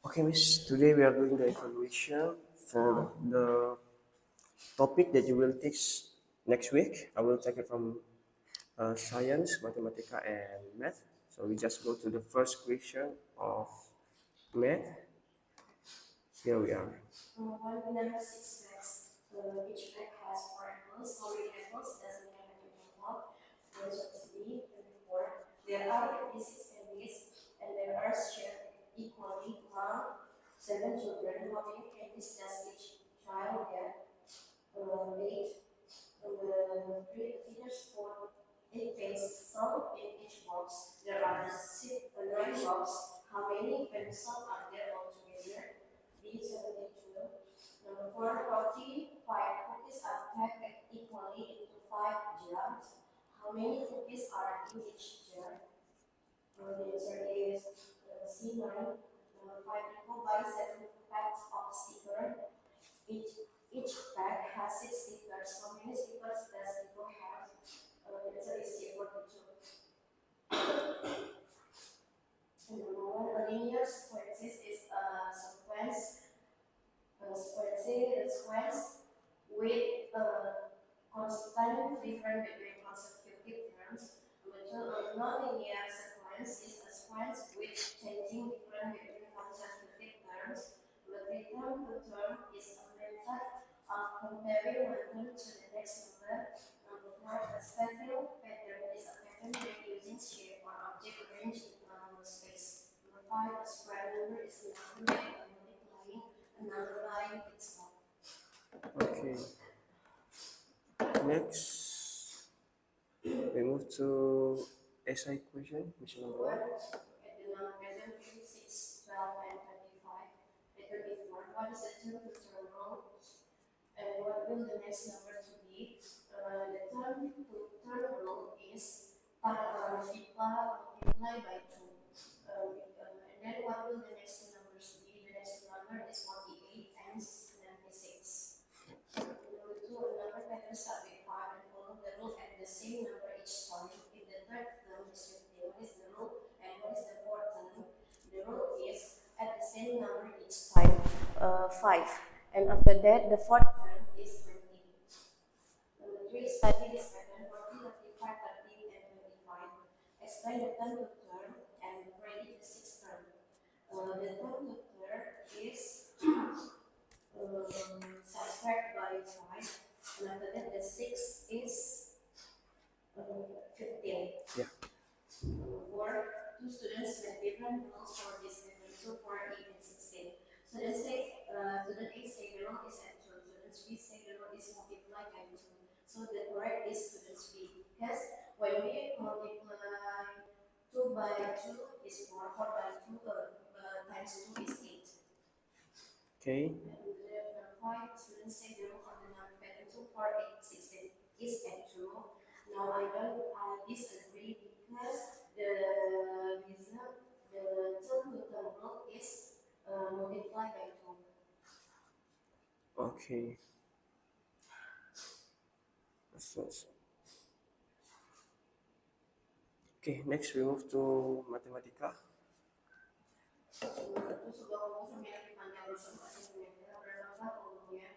Okay, Miss. Today we are doing the evaluation for the topic that you will teach next week. I will take it from science, mathematica, and math. So we just go to the first question of math. Here we are. One banana, six bags. Each bag has four apples. How many apples does it have in total? The answer is B, 24. There are 56 candies, and they are shared equally among seven children. How many candies does each child get? Eight. Three teachers put eight pencils in each box. There are nine boxes. How many pencils are there altogether? D, 72. Number four, 45 cookies are packed equally into five jars. How many cookies are in each jar? The answer is C, 9. Number five, people buy 7 packs of stickers. Each pack has 6 stickers. How many stickers does people have? The answer is C, 42. And number one, a linear sequence is a sequence with constant difference between consecutive terms. A nonlinear sequence is a sequence with changing difference between consecutive terms. Logarithm term is a method of comparing one term to the next number. Number four, a spatial pattern is a pattern made using shape or object arranged in a space. Number five, a square number is a number made by multiplying another line itself. Okay. Next, we move to SI question, question number one. At the number present 36, 12, and 35. At 34, what is the term to turn wrong? And what will the next number to be? The term to turn wrong is multiply by 2. And then what will the next two numbers be? The next number is 48 times 96. Number two, a number pattern start with 5 and follow the rule at the same number each time. If the third term is 50, what is the rule? And what is the fourth term? The rule is at the same number each time, 5. And after that, the fourth term is 20. Number three, study this pattern 40, 35, 30, and 25. Explain the term to term and predict the sixth term. The term to term is subtract by 5, and after that the 6 is 15. Yeah. Four, two students with different rules for this method, 2, 4, 8, and 16. Student A say the rule is at 2, student B say the rule is multiplied by 2. So the correct is student B, because when we multiply 2 by 2 is 4, 4 by 2 times 2 is 8. Okay. And five students say the rule of the number pattern 2, 4, 8, 16 is at 2. Now I disagree because the result, the term to term rule is multiplied by 2. Okay. Okay, next we move to Mathematica. Satu sebuah rumus memiliki panjang 24 cm, berapakah volumenya?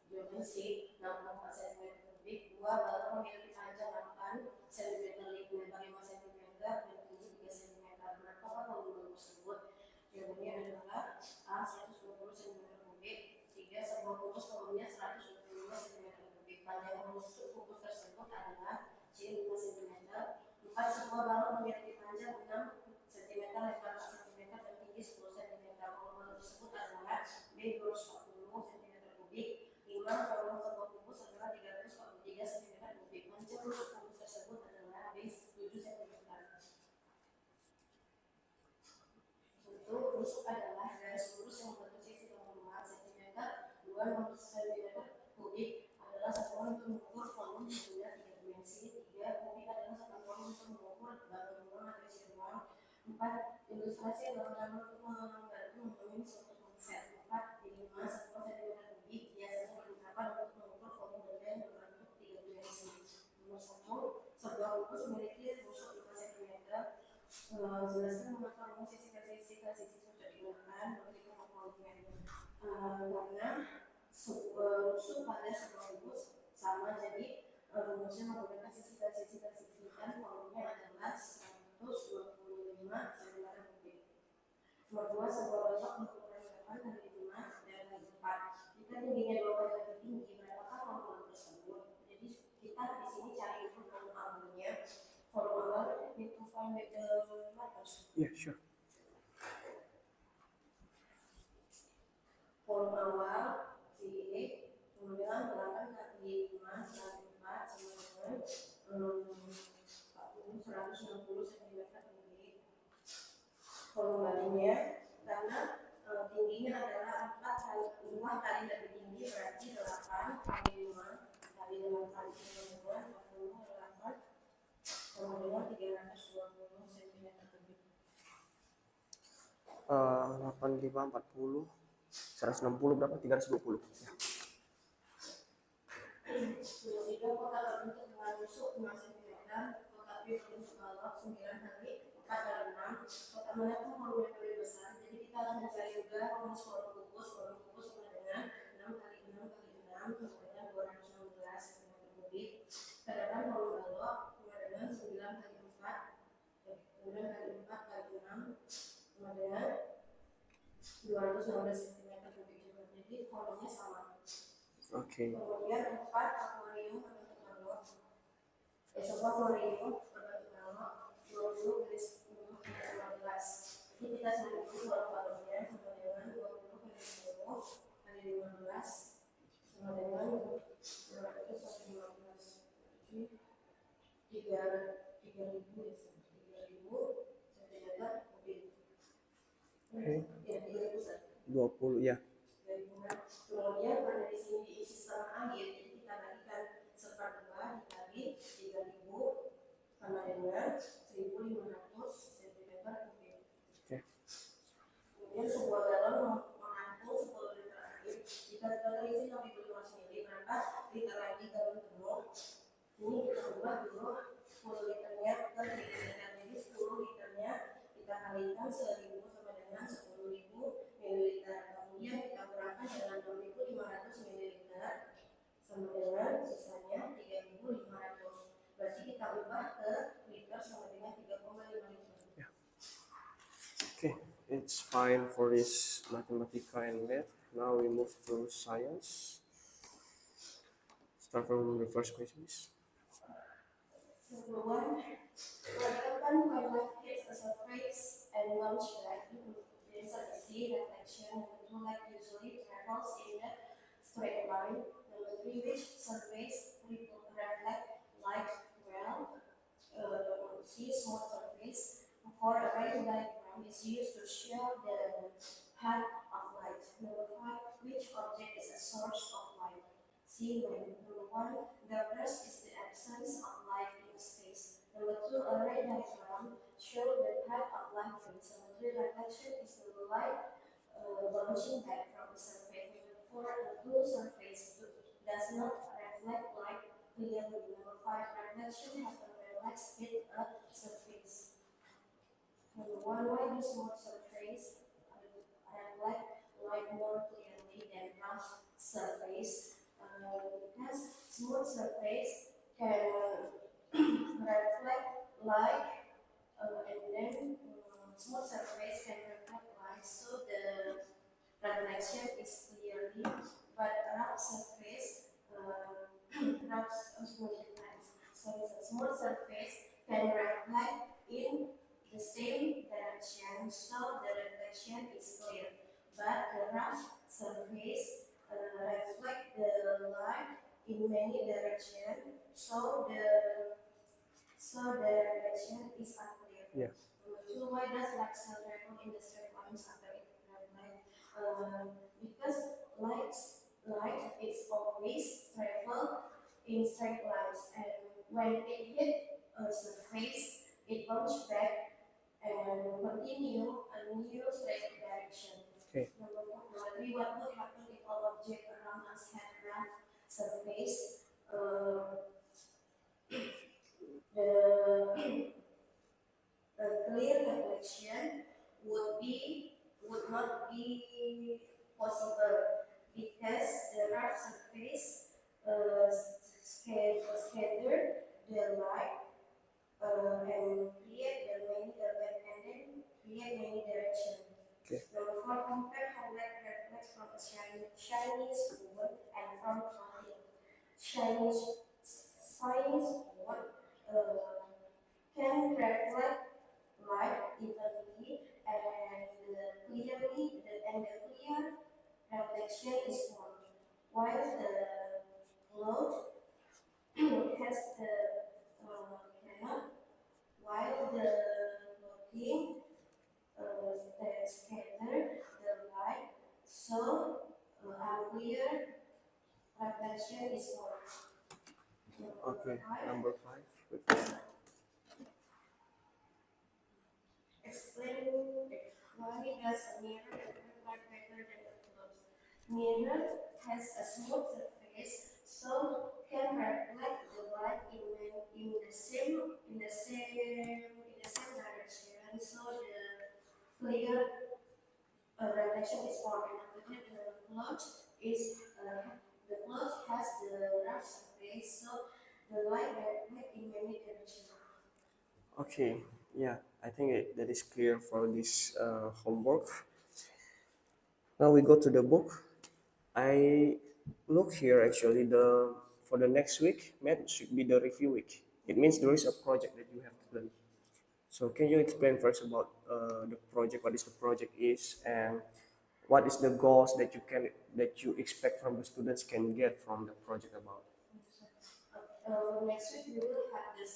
Jawaban C, 64 cm kubik. 2, balok memiliki panjang 8 cm, lebar 5 cm, dan tinggi 3 cm. Berapakah volume tersebut? Jawabannya adalah A, 120 cm kubik. 3, sebuah kubus volumenya 125 cm kubik. Panjang kubus tersebut adalah C, 5 cm. 4, sebuah balok memiliki panjang 6 cm, lebar 4 cm, dan tinggi 10 cm. Volume tersebut adalah B, 240 cm kubik. 5, volume sebuah kubus adalah 343 cm kubik. Panjang kubus tersebut adalah B, 7 cm. Satu, rusuk adalah garis lurus yang membentuk sisi bangunan cm. 2, cm kubik adalah satuan untuk mengukur volume hingga 3 dimensi. 3, kubik adalah satuan untuk mengukur bangunan matrix ruang. 4, ilustrasi bangunan untuk membantu membangun suatu konsep. 4, 5, 10 cm kubik biasanya digunakan untuk mengukur volume benda yang berbentuk 3 dimensi. Nomor 1, sebuah kubus memiliki rusuk 5 cm. Jelaskan mengapa rumus sisi ke sisi sudut digunakan. karena rumusnya pada semua rumus sama, jadi rumusnya menggunakan sisi dan sisi dan sisi, dan volumenya adalah 125 cm kubik. Nomor 2, sebuah bentuk berukuran 8 kali 5 dan kali 4. Jika tingginya 2 kali lebih tinggi, berapakah volume tersebut? Jadi kita di sini cari itu volume awalnya. Volume awal need to find the meters. Yeah, sure. Volume awal V, kemudian 8 kali 5 kali 4 sama dengan 160 cm kubik. Volume barunya, karena tingginya adalah 4 kali 5 kali lebih tinggi, berarti 8 kali 5 kali 5 kali 5 48 sama dengan 320 cm kubik. 85, 40, 160 berapa? 320. Ya. Kemudian kotak berbentuk dengan rusuk 5 cm, kotak B berbentuk balok 9 kali 4 kali 6. Kotak mana pun volume lebih besar, jadi kita akan mencari juga rumus volume kubus. Volume kubus sama dengan 6 kali 6 kali 6 sama dengan 216 cm kubik. Sedangkan volume balok sama dengan 9 kali 4 kemudian kali 4 kali 6 sama dengan 216 cm kubik juga. Jadi volumenya sama. Oke. Kemudian 4, akuarium berbentuk balok. Sebuah akuarium berbentuk balok 20 garis 10 15. Ini kita cari dulu volume baloknya sama dengan 20 garis 10 kali 15 sama dengan 215. Jadi 3.000 cm kubik. Ya, 20 ya. Kemudian pada di sini diisi setengah air, jadi kita bagikan seperempat dikali 3.000 sama dengan 1.500 cm kubik. Kemudian sebuah galon menampung 10 liter air. Jika galon isi 65 ml, berapa liter lagi galon penuh? Ini kita ubah dulu 10 liternya ke liter, jadi 10 liternya kita kalikan 1.000 sama dengan 10.000 ml. Kemudian kita kurangkan dengan 2.500 ml sama dengan sisanya 3.500. Berarti kita ubah ke liter sama dengan 3,5 liter. Yeah. Okay, it's fine for this mathematica and math. Now we move to science. Start from the first question, please. Number 1, what happens when light hits a surface and bounce back? The answer is C, reflection. Number 2, light usually travels in a straight line. Number 3, which surface reflect light well? C, smooth surface. 4, a ray diagram is used to show the path of light. Number 5, which object is a source of light? C, wind. Number 1, darkness is the absence of light in space. Number 2, a ray diagram shows the path of light rays. Number 3, reflection is the light bouncing back from the surface. Number 4, a blue surface does not reflect light clearly. Number 5, reflection happens when light hits a surface. Number 1, why do smooth surface reflect light more clearly than rough surface? Because smooth surface can reflect light, and then smooth surface can reflect light, so the reflection is clearly, but rough surface, smooth surface can reflect in the same direction, so the reflection is clear, but the rough surface reflect the light in many directions, so the reflection is unclear. Yeah. Number 2, why does light still travel in the straight lines after it reflects? Because light is always travel in straight lines, and when it hit a surface, it bounces back and continue a new straight direction. Okay. Number 3, what would happen if all objects around us had rough surface? The clear reflection would not be possible because the rough surface scatter the light and create the many and then create many directions. Okay. Number four, compare how light reflects from a shiny spoon and from clothing. Shiny spoon can reflect light evenly and clearly, and the clear reflection is small, while the cloth has the cannot, while the clothing scatter the light, so unclear reflection is small. Okay. Five, Number 5. explain why does a mirror reflect light better than a cloth? Mirror has a smooth surface, so can reflect the light in the same direction. So the clear reflection is formed. And the cloth has the rough surface, so the light reflects in many directions. Okay. Yeah, I think that is clear for this homework. Now we go to the book. I look here actually the for the next week, math should be the review week. It means there is a project that you have to learn. So can you explain first about the project, what is the project is, and what is the goals that you expect from the students can get from the project about? Next week we will have the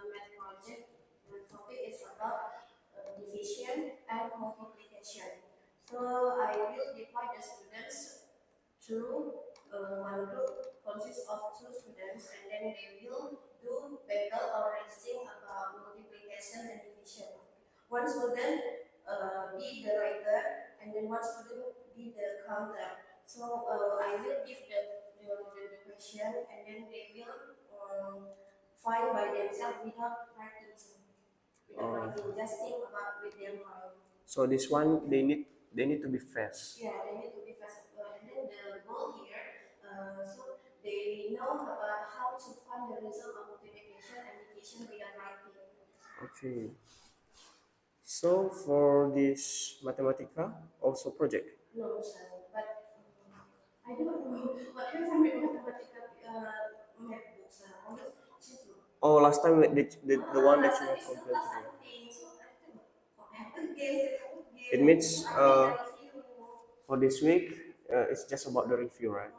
math project. The topic is about division and multiplication. So I will divide the students to one group consists of two students, and then they will do battle or racing about multiplication and division. One student be the writer, and then one student be the counter. So I will give the question, and then they will find by themselves without Uh, writing, just think about with their mind. so this one they need to be fast. Yeah, they need to be fast. And then the goal here, so they know about how to find the result of multiplication and division without writing. Okay. So for this Mathematica also project. No, sir, but I don't know what happened with mathematical math books. Always change. Oh, last time the one that you have It's complained last today. something. So I don't know what happened again. It means I need a review. for this week it's just about the review, right?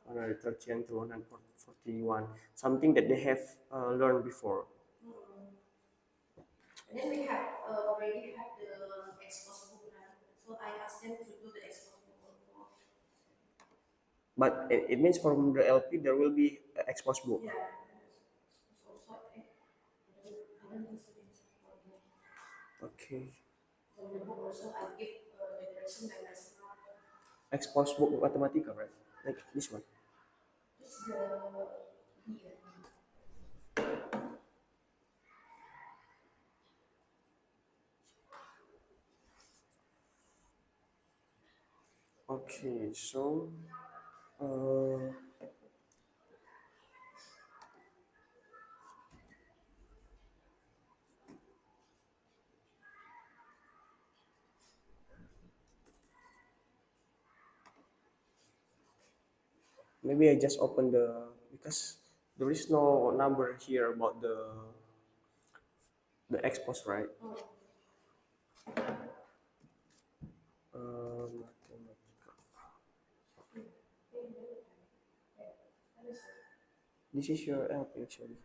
130 to 141, something that they have learned before. And then we have already have the expose book now. So I asked them to do the expose book for. But it means from the LP there will be an exposed book. Yeah. So I don't think so. Okay. From the book also I give the correction by myself. Exposed book Mathematica, right? Like this one. This is the here. Okay, so uh, maybe I just open because there is no number here about the expose, right? Mathematica. This is your LP actually.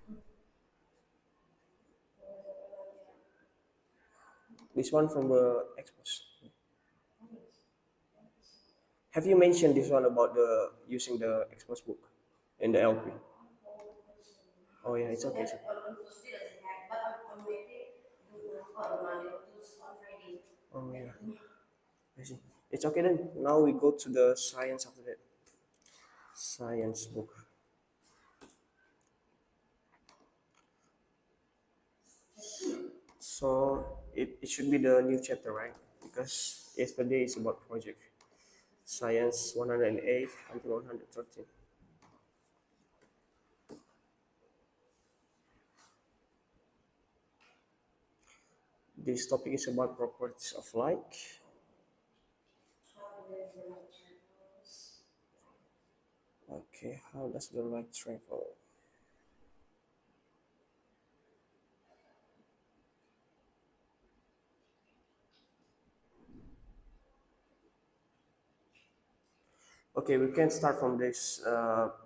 This one from the expose. Have you mentioned this one about the using the expose book in the LP? Oh yeah, it's okay. It's okay. On Tuesday doesn't have, but on Monday, on Monday or Tuesday, on Friday. Oh yeah, I see. It's okay then. Now we go to the science after that. Science book. So it should be the new chapter, right? Because yesterday is about project. Science 108 until 113. This topic is about properties of light. Okay, how does the light travel? Okay, we can start from this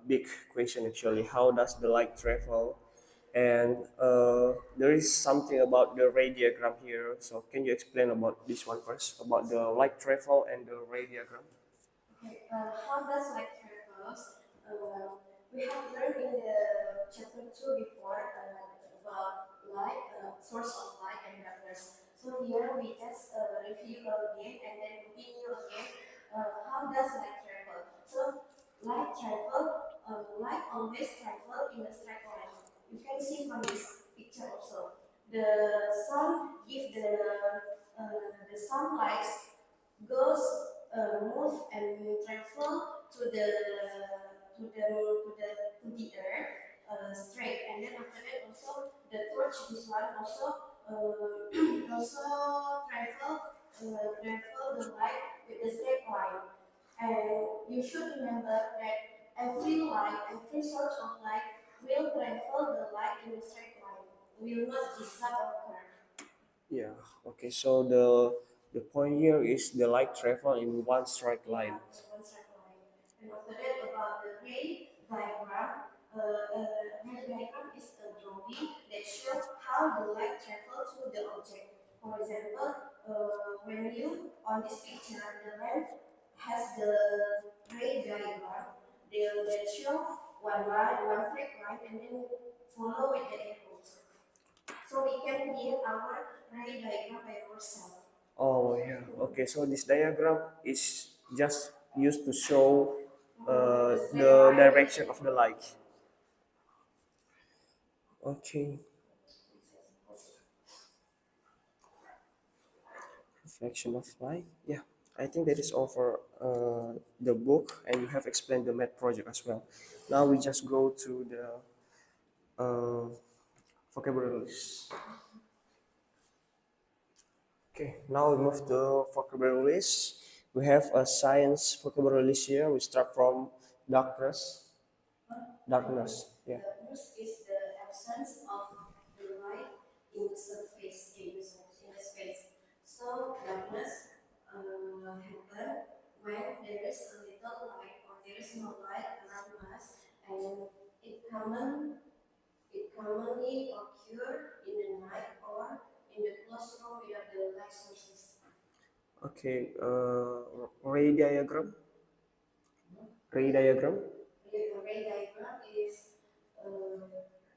big question actually. How does the light travel? And there is something about the ray diagram here. So can you explain about this one first, about the light travel and the ray diagram? Okay, how does light travels? We have learned in the chapter 2 before about light, source of light and darkness. So here we just review again and then continue again. How does light travel? So light always travel in a straight line. You can see from this picture also. The sun gives the sunlight goes move and travel to the earth straight, and then after that also the torch, this one also also travel the light with the straight line. And you should remember that every source of light will travel the light in a straight line, will not zigzag or curve. Yeah. Okay. So the point here is the light travel in one straight line. One circle line. And after that, about the ray diagram, ray diagram is a drawing that shows how the light travels through the object. For example, when you on this picture, the lamp has the ray diagram. They will show one line, one straight line, and then follow with the arrows. So we can create our ray diagram by ourselves. Oh yeah. Okay. So this diagram is just used to show the direction of the light. Okay. Reflection of light. Yeah. I think that is all for the book, and you have explained the math project as well. Now we just go to the vocabulary list. Okay, now we move to vocabulary list. We have a science vocabulary list here. We start from darkness. Darkness, yeah. Darkness is the absence of the light in the surface in the space. So darkness happen when there is a little light or there is no light around us, and it common it commonly occur in the night or in the closed room without the light sources. Okay, ray diagram. Ray diagram. Ray diagram is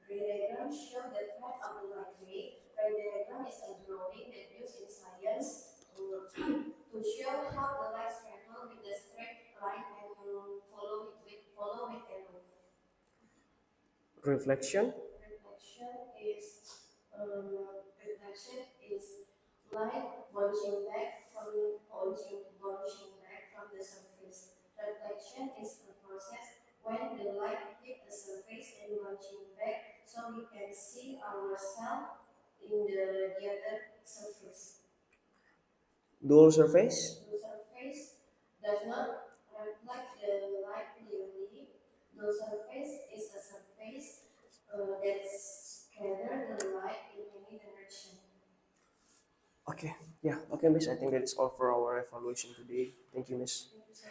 ray diagram show the path of the light ray. Ray diagram is a drawing that used in science to show how the light travel with the straight line and follow with arrow. Reflection. Reflection is light bouncing back from the surface. Reflection is a process when the light hit the surface and bouncing back, so we can see ourselves in the other surface. Dual surface. The surface does not reflect the light clearly. The surface is a surface that scatters the light in any direction. Okay, yeah. Okay, Miss. I think that is all for our evaluation today. Thank you, Miss. Thank you so